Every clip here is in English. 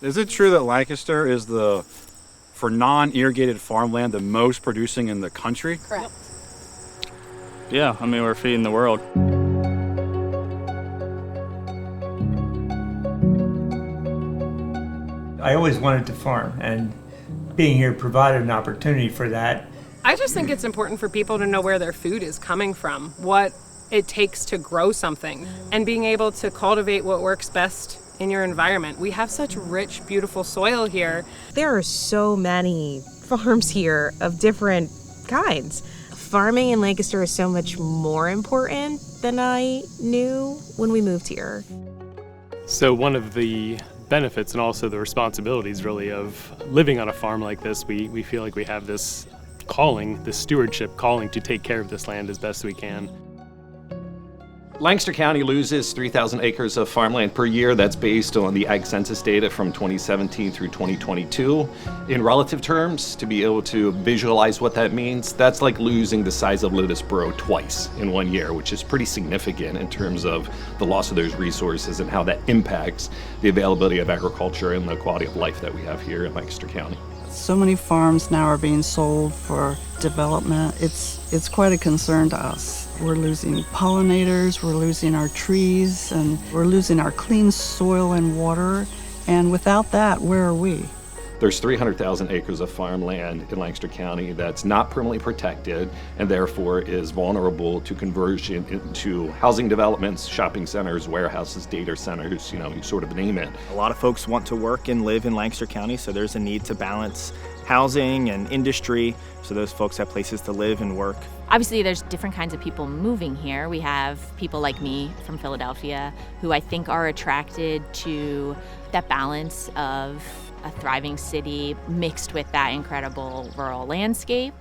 Is it true that Lancaster is for non-irrigated farmland, the most producing in the country? Correct. Yeah, I mean, we're feeding the world. I always wanted to farm, and being here provided an opportunity for that. I just think it's important for people to know where their food is coming from, what it takes to grow something, and being able to cultivate what works best in your environment. We have such rich, beautiful soil here. There are so many farms here of different kinds. Farming in Lancaster is so much more important than I knew when we moved here. So one of the benefits and also the responsibilities really of living on a farm like this, we feel like we have this calling, this stewardship calling to take care of this land as best we can. Lancaster County loses 3,000 acres of farmland per year. That's based on the Ag Census data from 2017 through 2022. In relative terms, to be able to visualize what that means, that's like losing the size of Lewisboro twice in 1 year, which is pretty significant in terms of the loss of those resources and how that impacts the availability of agriculture and the quality of life that we have here in Lancaster County. So many farms now are being sold for development. It's quite a concern to us. We're losing pollinators, we're losing our trees, and we're losing our clean soil and water. And without that, where are we? There's 300,000 acres of farmland in Lancaster County that's not permanently protected and therefore is vulnerable to conversion into housing developments, shopping centers, warehouses, data centers, you sort of name it. A lot of folks want to work and live in Lancaster County, so there's a need to balance housing and industry so those folks have places to live and work. Obviously, there's different kinds of people moving here. We have people like me from Philadelphia who I think are attracted to that balance of a thriving city mixed with that incredible rural landscape.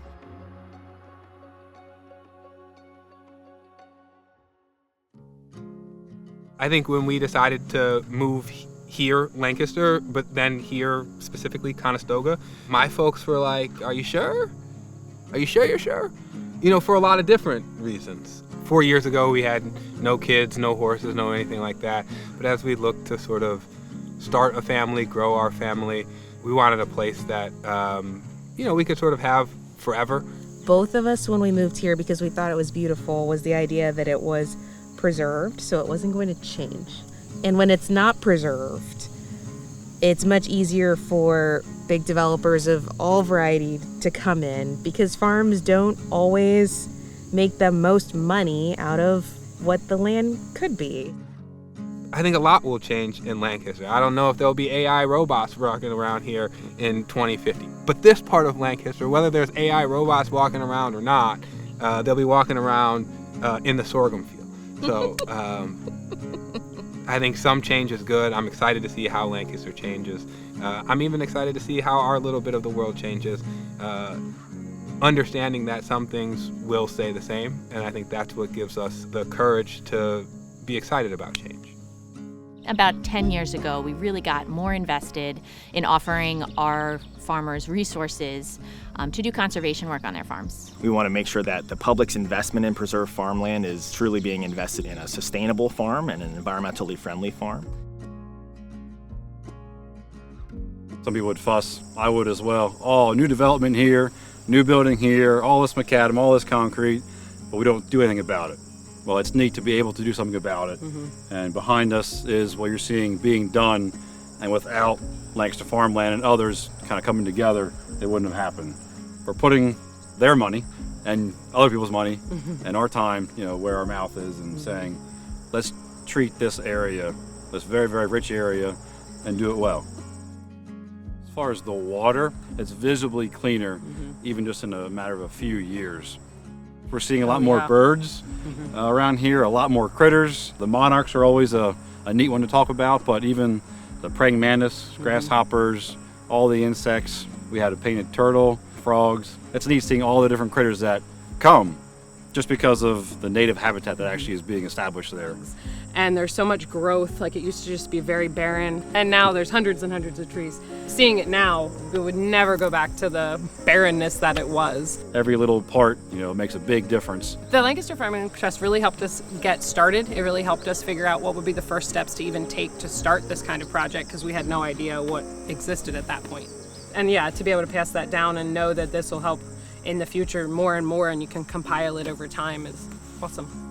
I think when we decided to move here, Lancaster, but then here specifically Conestoga, my folks were like, "Are you sure? Are you sure you're sure?" For a lot of different reasons. 4 years ago, we had no kids, no horses, no anything like that. But as we looked to sort of start a family, grow our family, we wanted a place that, we could sort of have forever. Both of us, when we moved here, because we thought it was beautiful, was the idea that it was preserved, so it wasn't going to change. And when it's not preserved, it's much easier for big developers of all variety to come in because farms don't always make the most money out of what the land could be. I think a lot will change in Lancaster. I don't know if there'll be AI robots walking around here in 2050. But this part of Lancaster, whether there's AI robots walking around or not, they'll be walking around in the sorghum field. So I think some change is good. I'm excited to see how Lancaster changes. I'm even excited to see how our little bit of the world changes, understanding that some things will stay the same. And I think that's what gives us the courage to be excited about change. About 10 years ago, we really got more invested in offering our farmers resources to do conservation work on their farms. We want to make sure that the public's investment in preserved farmland is truly being invested in a sustainable farm and an environmentally friendly farm. Some people would fuss, I would as well. Oh, new development here, new building here, all this macadam, all this concrete, but we don't do anything about it. Well, it's neat to be able to do something about it. Mm-hmm. And behind us is what you're seeing being done. And without Lancaster Farmland and others kind of coming together, it wouldn't have happened. We're putting their money and other people's money and our time, where our mouth is and saying, let's treat this area, this very, very rich area, and do it well. As far as the water, it's visibly cleaner, even just in a matter of a few years. We're seeing a lot more birds around here, a lot more critters. The monarchs are always a neat one to talk about, but even the praying mantis, grasshoppers, all the insects. We had a painted turtle, frogs. It's neat seeing all the different critters that come just because of the native habitat that actually is being established there. and there's so much growth. Like, it used to just be very barren, and now there's hundreds and hundreds of trees. Seeing it now, it would never go back to the barrenness that it was. Every little part, makes a big difference. The Lancaster Farmland Trust really helped us get started. It really helped us figure out what would be the first steps to even take to start this kind of project, because we had no idea what existed at that point. And yeah, to be able to pass that down and know that this will help in the future more and more, and you can compile it over time, is awesome.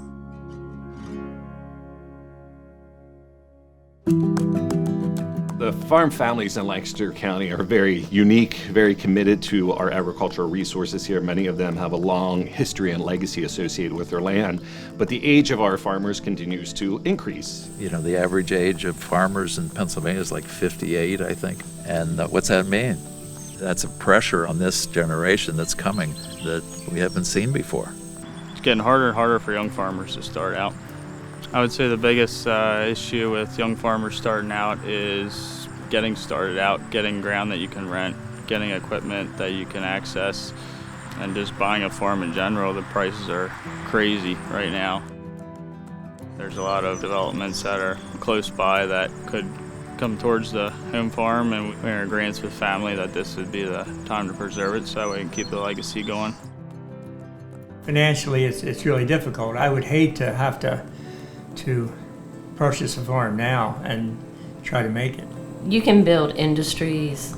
The farm families in Lancaster County are very unique, very committed to our agricultural resources here. Many of them have a long history and legacy associated with their land, but the age of our farmers continues to increase. The average age of farmers in Pennsylvania is like 58, I think. And what's that mean? That's a pressure on this generation that's coming that we haven't seen before. It's getting harder and harder for young farmers to start out. I would say the biggest issue with young farmers starting out is getting started out, getting ground that you can rent, getting equipment that you can access, and just buying a farm in general. The prices are crazy right now. There's a lot of developments that are close by that could come towards the home farm, and we're in agreement with family that this would be the time to preserve it so we can keep the legacy going. Financially, it's really difficult. I would hate to have to purchase a farm now and try to make it. You can build industries,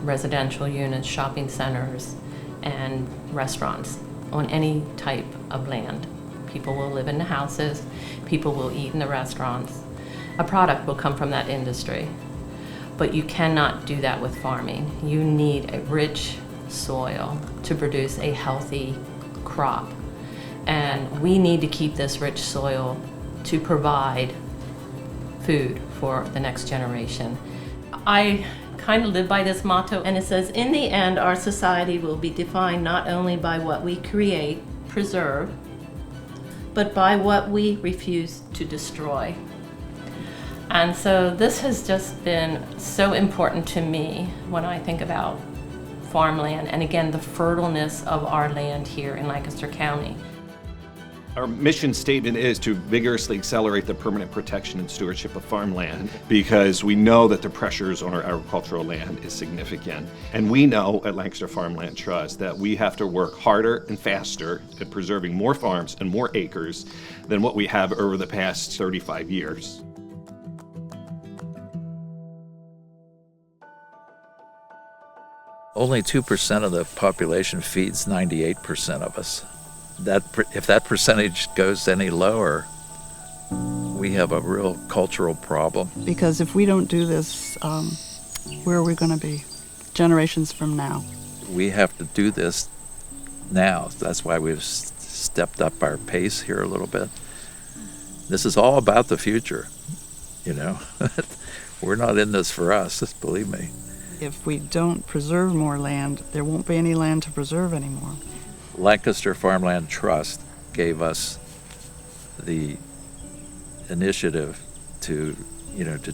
residential units, shopping centers, and restaurants on any type of land. People will live in the houses, people will eat in the restaurants. A product will come from that industry. But you cannot do that with farming. You need a rich soil to produce a healthy crop. And we need to keep this rich soil to provide food for the next generation. I kind of live by this motto, and it says, in the end, our society will be defined not only by what we create, preserve, but by what we refuse to destroy. And so this has just been so important to me when I think about farmland, and again, the fertileness of our land here in Lancaster County. Our mission statement is to vigorously accelerate the permanent protection and stewardship of farmland, because we know that the pressures on our agricultural land is significant. And we know at Lancaster Farmland Trust that we have to work harder and faster at preserving more farms and more acres than what we have over the past 35 years. Only 2% of the population feeds 98% of us. If that percentage goes any lower, we have a real cultural problem. Because if we don't do this, where are we going to be generations from now? We have to do this now. That's why we've stepped up our pace here a little bit. This is all about the future, We're not in this for us, just believe me. If we don't preserve more land, there won't be any land to preserve anymore. Lancaster Farmland Trust gave us the initiative to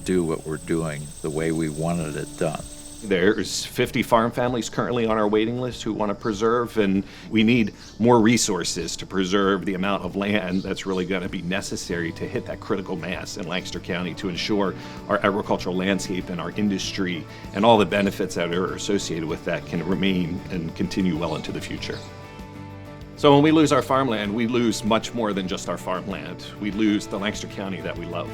do what we're doing the way we wanted it done. There's 50 farm families currently on our waiting list who want to preserve, and we need more resources to preserve the amount of land that's really going to be necessary to hit that critical mass in Lancaster County to ensure our agricultural landscape and our industry and all the benefits that are associated with that can remain and continue well into the future. So when we lose our farmland, we lose much more than just our farmland. We lose the Lancaster County that we love.